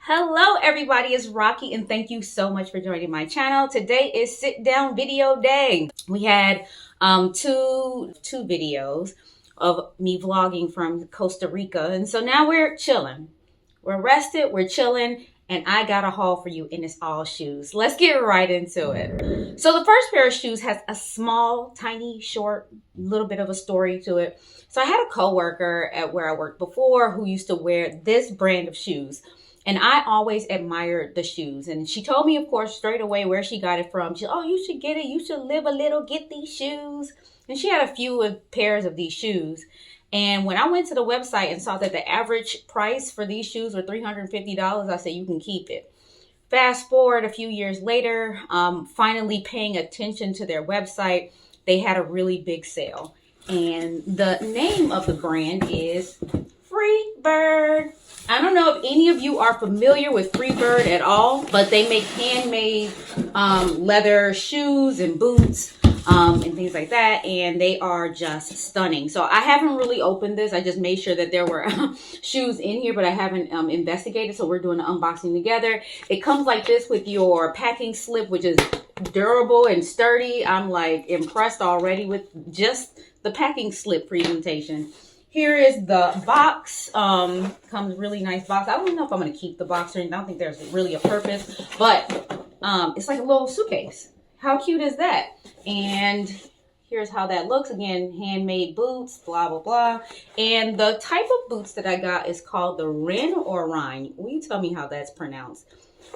Hello everybody, it's Rocky and thank you so much for joining my channel. Today is sit down video day. We had two videos of me vlogging from Costa Rica, and so now we're chilling. We're rested, we're chilling, and I got a haul for you, and it's all shoes. Let's get right into it. So the first pair of shoes has a small, tiny, short, little bit of a story to it. So I had a coworker at where I worked before who used to wear this brand of shoes. And I always admired the shoes. And she told me, of course, straight away where she got it from. She said, oh, you should get it. You should live a little, get these shoes. And she had a few pairs of these shoes. And when I went to the website and saw that the average price for these shoes were $350, I said, you can keep it. Fast forward a few years later, finally paying attention to their website, they had a really big sale. And the name of the brand is Freebird. I don't know if any of you are familiar with Freebird at all, but they make handmade leather shoes and boots and things like that, and they are just stunning. So I haven't really opened this. I just made sure that there were shoes in here, but I haven't investigated, so we're doing an unboxing together. It comes like this with your packing slip, which is durable and sturdy. I'm like impressed already with just the packing slip presentation. Here is the box. Comes really nice box. I don't know if I'm going to keep the box or anything. I don't think there's really a purpose, but it's like a little suitcase. How cute is that? And here's how that looks. Again, handmade boots, blah, blah, blah. And the type of boots that I got is called the Ren or Rhine. Will you tell me how that's pronounced?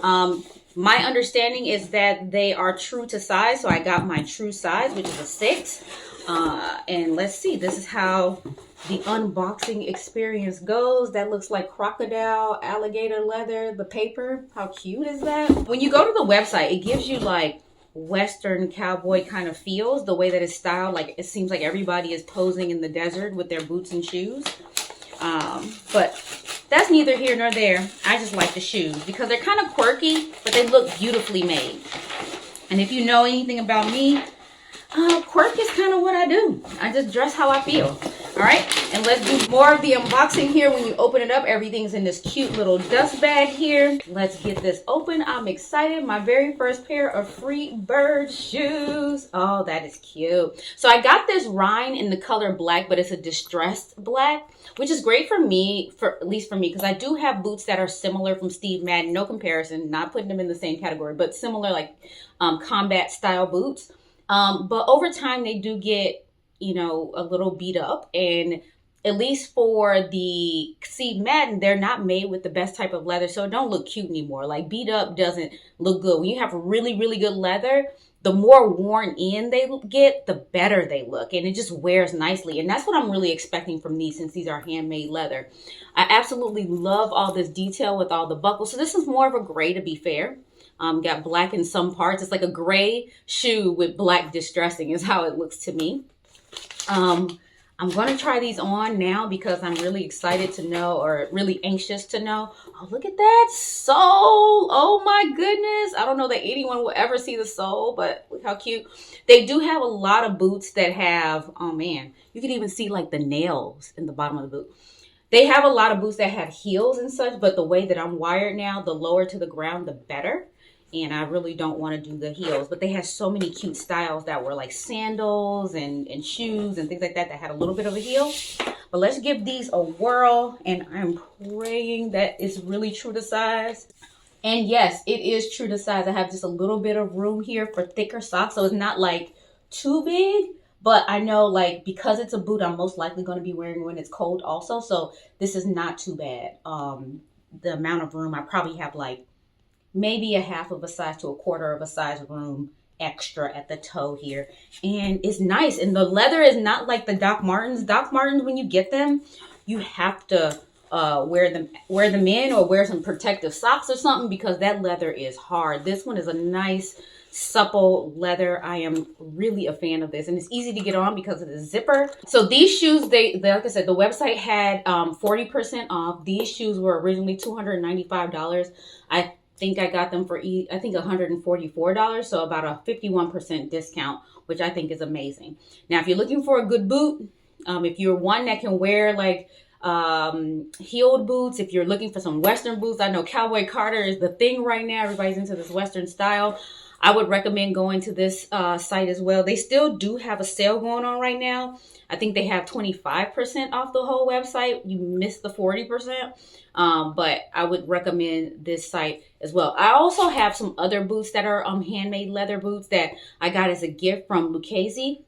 My understanding is that they are true to size. So I got my true size, which is a 6. And let's see, this is how the unboxing experience goes. That looks like crocodile, alligator leather, the paper. How cute is that? When you go to the website, it gives you like Western cowboy kind of feels, the way that it's styled. Like it seems like everybody is posing in the desert with their boots and shoes. But that's neither here nor there. I just like the shoes because they're kind of quirky, but they look beautifully made. And if you know anything about me, quirk is kind of what I do. I just dress how I feel. All right, and let's do more of the unboxing here. When you open it up, everything's in this cute little dust bag here. Let's get this open. I'm excited. My very first pair of Freebird shoes. Oh, that is cute. So I got this Rhine in the color black, but it's a distressed black, which is great for me, at least for me, because I do have boots that are similar from Steve Madden. No comparison, not putting them in the same category, but similar like combat style boots. But over time, they do get, you know, a little beat up. And at least for the Steve Madden, they're not made with the best type of leather. So it don't look cute anymore. Like beat up doesn't look good. When you have really, really good leather, the more worn in they get, the better they look. And it just wears nicely. And that's what I'm really expecting from these, since these are handmade leather. I absolutely love all this detail with all the buckles. So this is more of a gray, to be fair. Got black in some parts. It's like a gray shoe with black distressing is how it looks to me. I'm going to try these on now because I'm really excited to know, or really anxious to know. Oh, look at that sole. Oh my goodness. I don't know that anyone will ever see the sole, but look how cute. They do have a lot of boots that have, oh man, you can even see like the nails in the bottom of the boot. They have a lot of boots that have heels and such, but the way that I'm wired now, the lower to the ground, the better. And I really don't want to do the heels, but they had so many cute styles that were like sandals and shoes and things like that that had a little bit of a heel. But let's give these a whirl, and I'm praying that it's really true to size. And yes, it is true to size. I have just a little bit of room here for thicker socks, so it's not like too big, but I know like because it's a boot, I'm most likely going to be wearing when it's cold also. So this is not too bad. The amount of room, I probably have like maybe a half of a size to a quarter of a size room extra at the toe here. And it's nice. And the leather is not like the Doc Martens. Doc Martens, when you get them, you have to wear them in or wear some protective socks or something, because that leather is hard. This one is a nice supple leather. I am really a fan of this, and it's easy to get on because of the zipper. So these shoes, they like I said, the website had 40% off. These shoes were originally $295. I think I got them for, I think $144, so about a 51% discount, which I think is amazing. Now, if you're looking for a good boot, if you're one that can wear like heeled boots. If you're looking for some Western boots, I know Cowboy Carter is the thing right now. Everybody's into this Western style. I would recommend going to this site as well. They still do have a sale going on right now. I think they have 25% off the whole website. You missed the 40%. But I would recommend this site as well. I also have some other boots that are handmade leather boots that I got as a gift from Lucchese.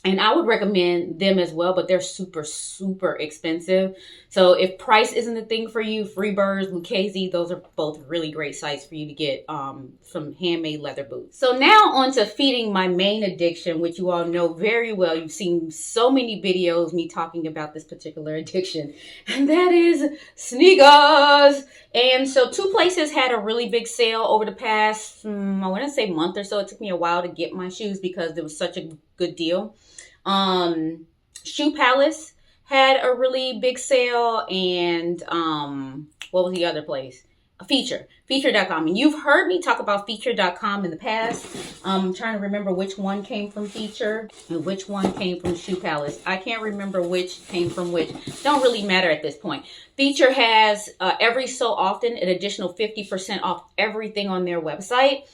And I would recommend them as well, but they're super, super expensive. So if price isn't a thing for you, Freebird, Lucchese, those are both really great sites for you to get some handmade leather boots. So now on to feeding my main addiction, which you all know very well. You've seen so many videos me talking about this particular addiction, and that is sneakers. And so two places had a really big sale over the past, I want to say month or so. It took me a while to get my shoes because it was such a good deal. Shoe Palace had a really big sale, and what was the other place? Feature.com. And you've heard me talk about Feature.com in the past. I'm trying to remember which one came from Feature and which one came from Shoe Palace. I can't remember which came from which. Don't really matter at this point. Feature has every so often an additional 50% off everything on their website.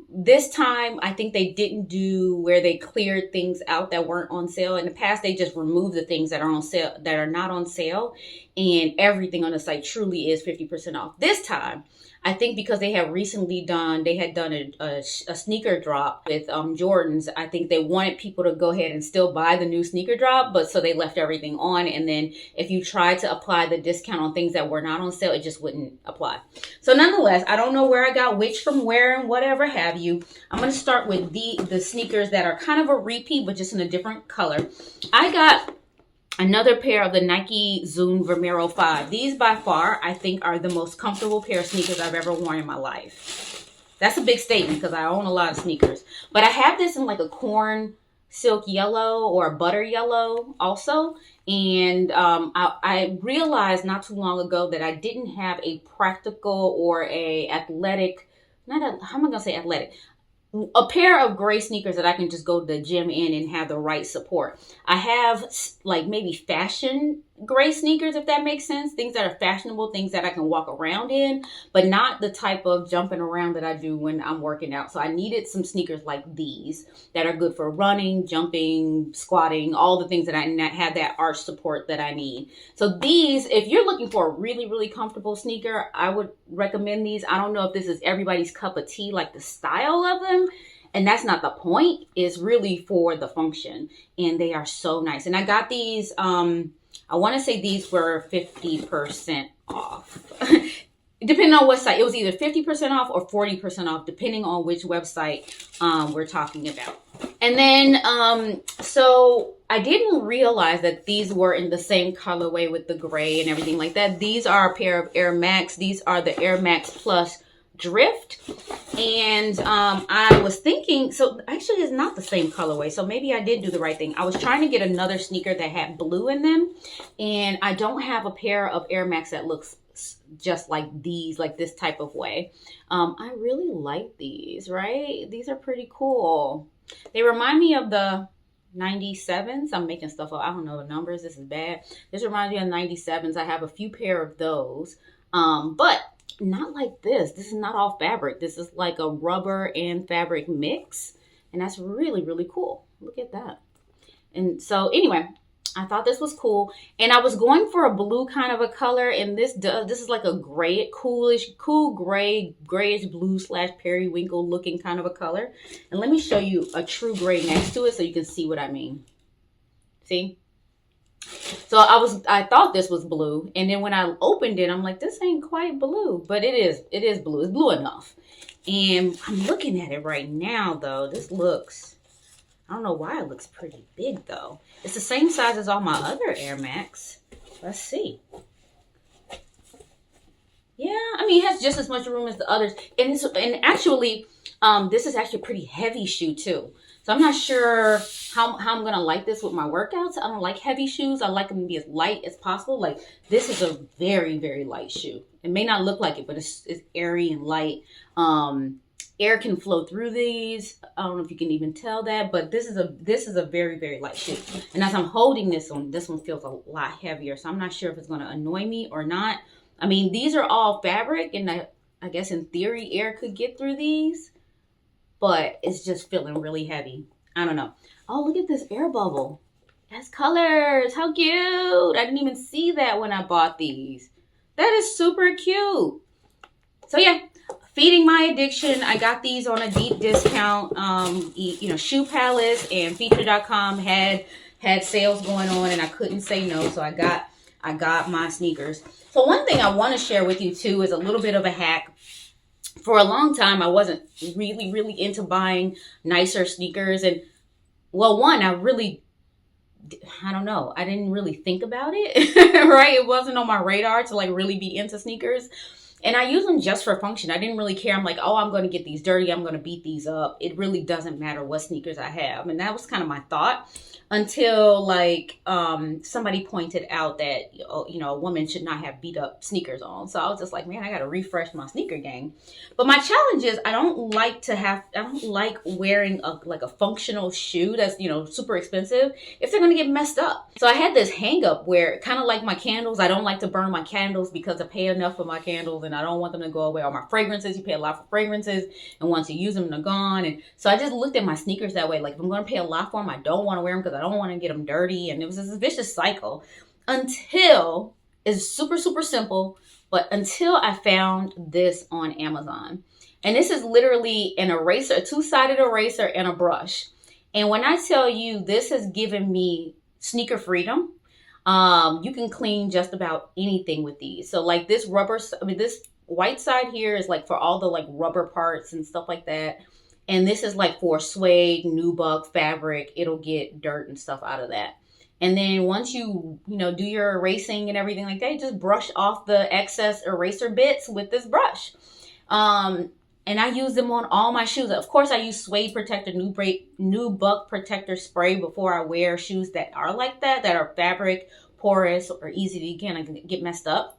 This time I think they didn't do where they cleared things out that weren't on sale. In the past, they just removed the things that are on sale, that are not on sale, and everything on the site truly is 50% off. This time, I think because they had recently done a sneaker drop with Jordans. I think they wanted people to go ahead and still buy the new sneaker drop, but so they left everything on. And then if you tried to apply the discount on things that were not on sale, it just wouldn't apply. So nonetheless, I don't know where I got which from where and whatever have you. I'm going to start with the sneakers that are kind of a repeat, but just in a different color. I got another pair of the Nike Zoom Vomero 5. These by far, I think, are the most comfortable pair of sneakers I've ever worn in my life. That's a big statement because I own a lot of sneakers. But I have this in like a corn silk yellow or a butter yellow also. And I realized not too long ago that I didn't have a practical or a athletic, how am I going to say athletic? A pair of gray sneakers that I can just go to the gym in and have the right support. I have like maybe fashion gray sneakers, if that makes sense. Things that are fashionable, things that I can walk around in, but not the type of jumping around that I do when I'm working out. So I needed some sneakers like these that are good for running, jumping, squatting, all the things that I have that arch support that I need. So these, if you're looking for a really, really comfortable sneaker, I would recommend these. I don't know if this is everybody's cup of tea, like the style of them. And that's not the point. It's really for the function. And they are so nice. And I got these, I want to say these were 50% off. Depending on what site. It was either 50% off or 40% off, depending on which website we're talking about. And then, so I didn't realize that these were in the same colorway with the gray and everything like that. These are a pair of Air Max. These are the Air Max Plus Drift. And I was thinking, so actually it's not the same colorway, so maybe I did do the right thing. I was trying to get another sneaker that had blue in them, and I don't have a pair of Air Max that looks just like these, like this type of way. I really like these, right? These are pretty cool. They remind me of the 97s. I'm making stuff up. I don't know the numbers. This is bad. This reminds me of 97s. I have a few pair of those, but not like this. This is not all fabric. This is like a rubber and fabric mix. And that's really, really cool. Look at that. And so anyway, I thought this was cool. And I was going for a blue kind of a color. And this is like a gray, cool gray, grayish blue / periwinkle looking kind of a color. And let me show you a true gray next to it so you can see what I mean. See? So I thought this was blue, and then when I opened it, I'm like, this ain't quite blue, but it is blue. It's blue enough. And I'm looking at it right now, though. This looks, I don't know why it looks pretty big, though. It's the same size as all my other Air Max. Let's see. Yeah, I mean, it has just as much room as the others. And actually, this is actually a pretty heavy shoe, too. So I'm not sure how I'm going to like this with my workouts. I don't like heavy shoes. I like them to be as light as possible. Like, this is a very, very light shoe. It may not look like it, but it's airy and light. Air can flow through these. I don't know if you can even tell that, but this is a very, very light shoe. And as I'm holding this one feels a lot heavier. So I'm not sure if it's going to annoy me or not. I mean, these are all fabric, and I guess in theory air could get through these, but it's just feeling really heavy. I don't know. Oh, look at this air bubble. That's colors. How cute. I didn't even see that when I bought these. That is super cute. So yeah, feeding my addiction. I got these on a deep discount. Shoe Palace and Feature.com had sales going on, and I couldn't say no, so I got my sneakers. So one thing I want to share with you too is a little bit of a hack. For a long time, I wasn't really, really into buying nicer sneakers, and well, one, I don't know. I didn't really think about it, right? It wasn't on my radar to like really be into sneakers. And I use them just for function. I didn't really care. I'm like, oh, I'm going to get these dirty. I'm going to beat these up. It really doesn't matter what sneakers I have. And that was kind of my thought until like somebody pointed out that, a woman should not have beat up sneakers on. So I was just like, man, I got to refresh my sneaker game. But my challenge is I don't like wearing a functional shoe that's, super expensive if they're going to get messed up. So I had this hang up where kind of like my candles, I don't like to burn my candles because I pay enough for my candles and I don't want them to go away. Or my fragrances, you pay a lot for fragrances, and once you use them, they're gone. And so I just looked at my sneakers that way. Like if I'm going to pay a lot for them, I don't want to wear them because I don't want to get them dirty. And it was this vicious cycle until it's super, super simple. But until I found this on Amazon. And this is literally an eraser, a two-sided eraser and a brush. And when I tell you this has given me sneaker freedom, you can clean just about anything with these. So like this this white side here is like for all the like rubber parts and stuff like that. And this is like for suede, nubuck fabric. It'll get dirt and stuff out of that. And then once you do your erasing and everything like that, you just brush off the excess eraser bits with this brush. And I use them on all my shoes. Of course, I use suede protector, nubuck protector spray before I wear shoes that are like that are fabric, porous, or easy to get messed up.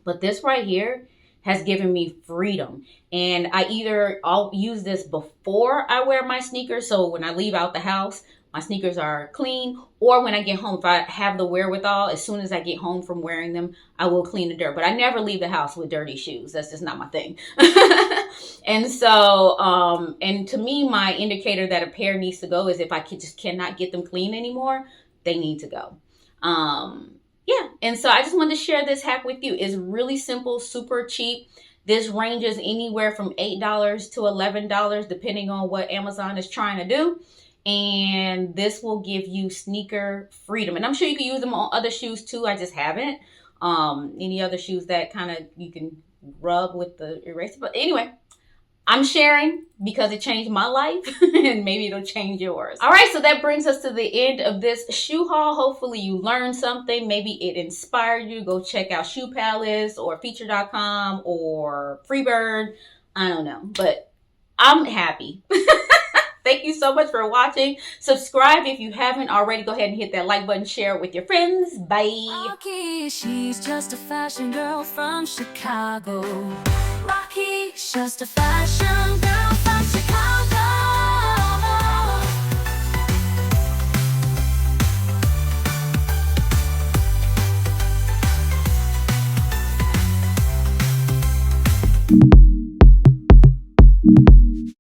But this right here has given me freedom. And I'll use this before I wear my sneakers. So when I leave out the house, my sneakers are clean, or when I get home, if I have the wherewithal, as soon as I get home from wearing them, I will clean the dirt. But I never leave the house with dirty shoes. That's just not my thing. And so, and to me, my indicator that a pair needs to go is if I just cannot get them clean anymore, they need to go. Yeah. And so I just wanted to share this hack with you. It's really simple, super cheap. This ranges anywhere from $8 to $11, depending on what Amazon is trying to do. And this will give you sneaker freedom. And I'm sure you can use them on other shoes too. I just haven't. Any other shoes that kind of you can rub with the eraser. But anyway, I'm sharing because it changed my life and maybe it'll change yours. All right, so that brings us to the end of this shoe haul. Hopefully you learned something. Maybe it inspired you to go check out Shoe Palace or Feature.com or Freebird. I don't know, but I'm happy. Thank you so much for watching. Subscribe if you haven't already. Go ahead and hit that like button. Share it with your friends. Bye. Rocky, she's just a fashion girl from Chicago. Rocky, just a fashion girl.